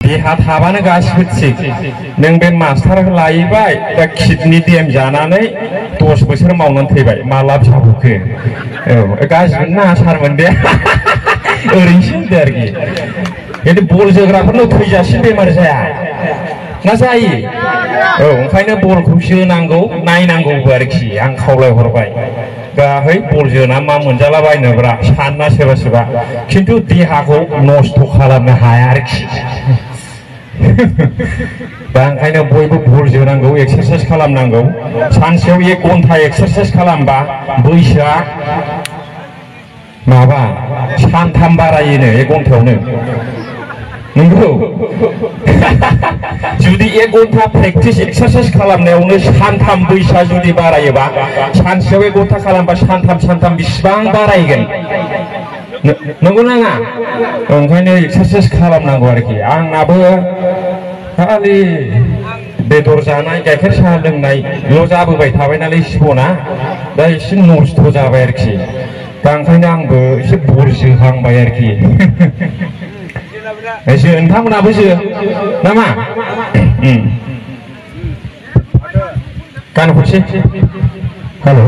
देहा थाबानो गासिबो थिग नों बे मास्टार लायबाय दा किडनि देम जानानै 10 बोसोर मावनानै थैबाय माला फिसा होखो औ गाज्रि ना सारमोन बे ओरैनोसो होनदो आरोखि खिन्थु बल जोग्राफोरनाव थैजासिम बेमार जाया ना जायो औ ओंखायनो बलखौ जोनांगौ नायनांगौबो आरोखि आं खावलायहरबाय गाहै बल जोना मा मोनजाला बायनोब्रा सानना सोरबा सोरबा खिन्थु देहाखौ नस्थ' खालामनो हाया आरोखि दा ओंखायनो बयबो बल जोनांगौ एक्सारसाइज खालामनांगौ सानसेयाव 1 घन्टा एक्सारसाइज खालामबा बैसोआ माबा सानथाम बारायोनो 1 घन्टायावनो नंगौ जुदि 1 घन्टा प्रेक्टिस एक्सारसाइज खालामनायावनो सानथाम बैसोआ जुदि बारायोबा सानसेयाव 1 घन्टा खालामबा सानथाम बेसेबां बारायगोन नंगौ नाङा ओंखायनो एक्सारसाइज खालामनांगौ आरोखि आंनाबो खालि बेदर जानाय गाइखेर साहा लोंनायल' जाबोबाय थाबाय नालाय सिबना दा एसे नस्थ' जाबाय आरोखि दा ओंखायनो आंबो एसे बल जोहांबाय आरोखि एसे नोंथांमोनाबो जो नामा गान खनसे हेल'